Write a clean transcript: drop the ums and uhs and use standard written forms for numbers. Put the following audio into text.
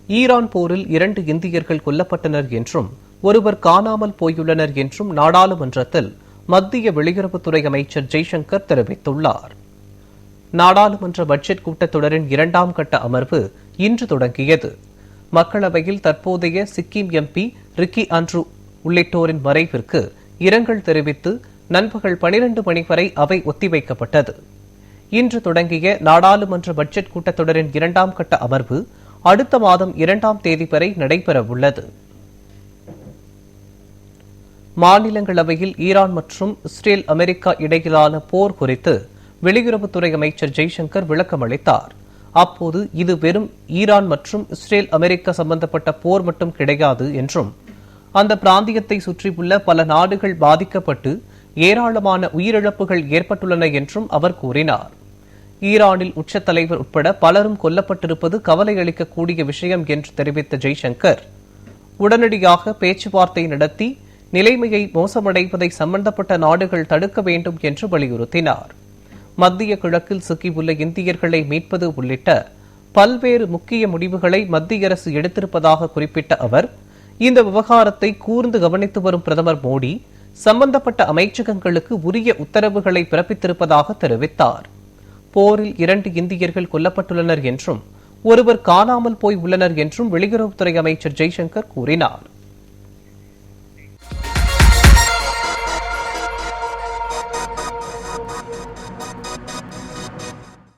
Iran போரில் 2 இந்தியர்கள் கொல்லப்பட்டனர் என்றும் ஒருவர் காணாமல் போயுள்ளனர் என்றும் நாடாளுமன்றத்தில் மத்திய வெளியுறவுத்துறை அமைச்சர் ஜெய்சங்கர் தெரிவித்துள்ளார். நாடாளுமன்ற பட்ஜெட் கூட்டத்தொடரின் 2ஆம் கட்ட அமர்வு இன்று தொடங்கியது. மக்களவையில் தற்போதைய சிக்கிம் எம்பி ரிக்கி அன்ட்ரூ உள்ளிட்டோரின் மறைவிற்கு இரங்கல் தெரிவித்து நண்பகல் 12 மணி வரை அவை ஒத்திவைக்கப்பட்டது. இன்று தொடங்கிய நாடாளுமன்ற பட்ஜெட் கூட்டத்தொடரின் 2ஆம் கட்ட அமர்வு அடுத்த மாதம் 2ஆம் தேதி வரை நடைபெறவுள்ளது. மாநிலங்களவையில் ஈரான் மற்றும் இஸ்ரேல் அமெரிக்கா இடையிலான போர் குறித்து வெளியுறவுத்துறை அமைச்சர் ஜெய்சங்கர் விளக்கம் அளித்தார். அப்போது இது வெறும் ஈரான் மற்றும் இஸ்ரேல் அமெரிக்கா சம்பந்தப்பட்ட போர் மட்டும் கிடையாது என்றும் அந்த பிராந்தியத்தை சுற்றியுள்ள பல நாடுகள் பாதிக்கப்பட்டு ஏராளமான உயிரிழப்புகள் ஏற்பட்டுள்ளன என்றும் அவர் கூறினார். ஈரானில் உச்சத் தலைவர் உட்பட பலரும் கொல்லப்பட்டிருப்பது கவலை அளிக்கக்கூடிய விஷயம் என்று தெரிவித்த ஜெய்சங்கர், உடனடியாக பேச்சுவார்த்தை நடத்தி நிலைமையை மோசமடைவதை சம்பந்தப்பட்ட நாடுகள் தடுக்க வேண்டும் என்று வலியுறுத்தினார். மத்திய கிழக்கில் சிக்கியுள்ள இந்தியர்களை மீட்பது உள்ளிட்ட பல்வேறு முக்கிய முடிவுகளை மத்திய அரசு எடுத்திருப்பதாக குறிப்பிட்ட அவர், இந்த விவகாரத்தை கூர்ந்து கவனித்து வரும் பிரதமர் மோடி சம்பந்தப்பட்ட அமைச்சகங்களுக்கு உரிய உத்தரவுகளை பிறப்பித்திருப்பதாக தெரிவித்தார். போரில் 2 இந்தியர்கள் கொல்லப்பட்டுள்ளனர் என்றும் ஒருவர் காணாமல் போய் உள்ளனர் என்றும் வெளியுறவுத்துறை அமைச்சர் ஜெய்சங்கர் கூறினார்.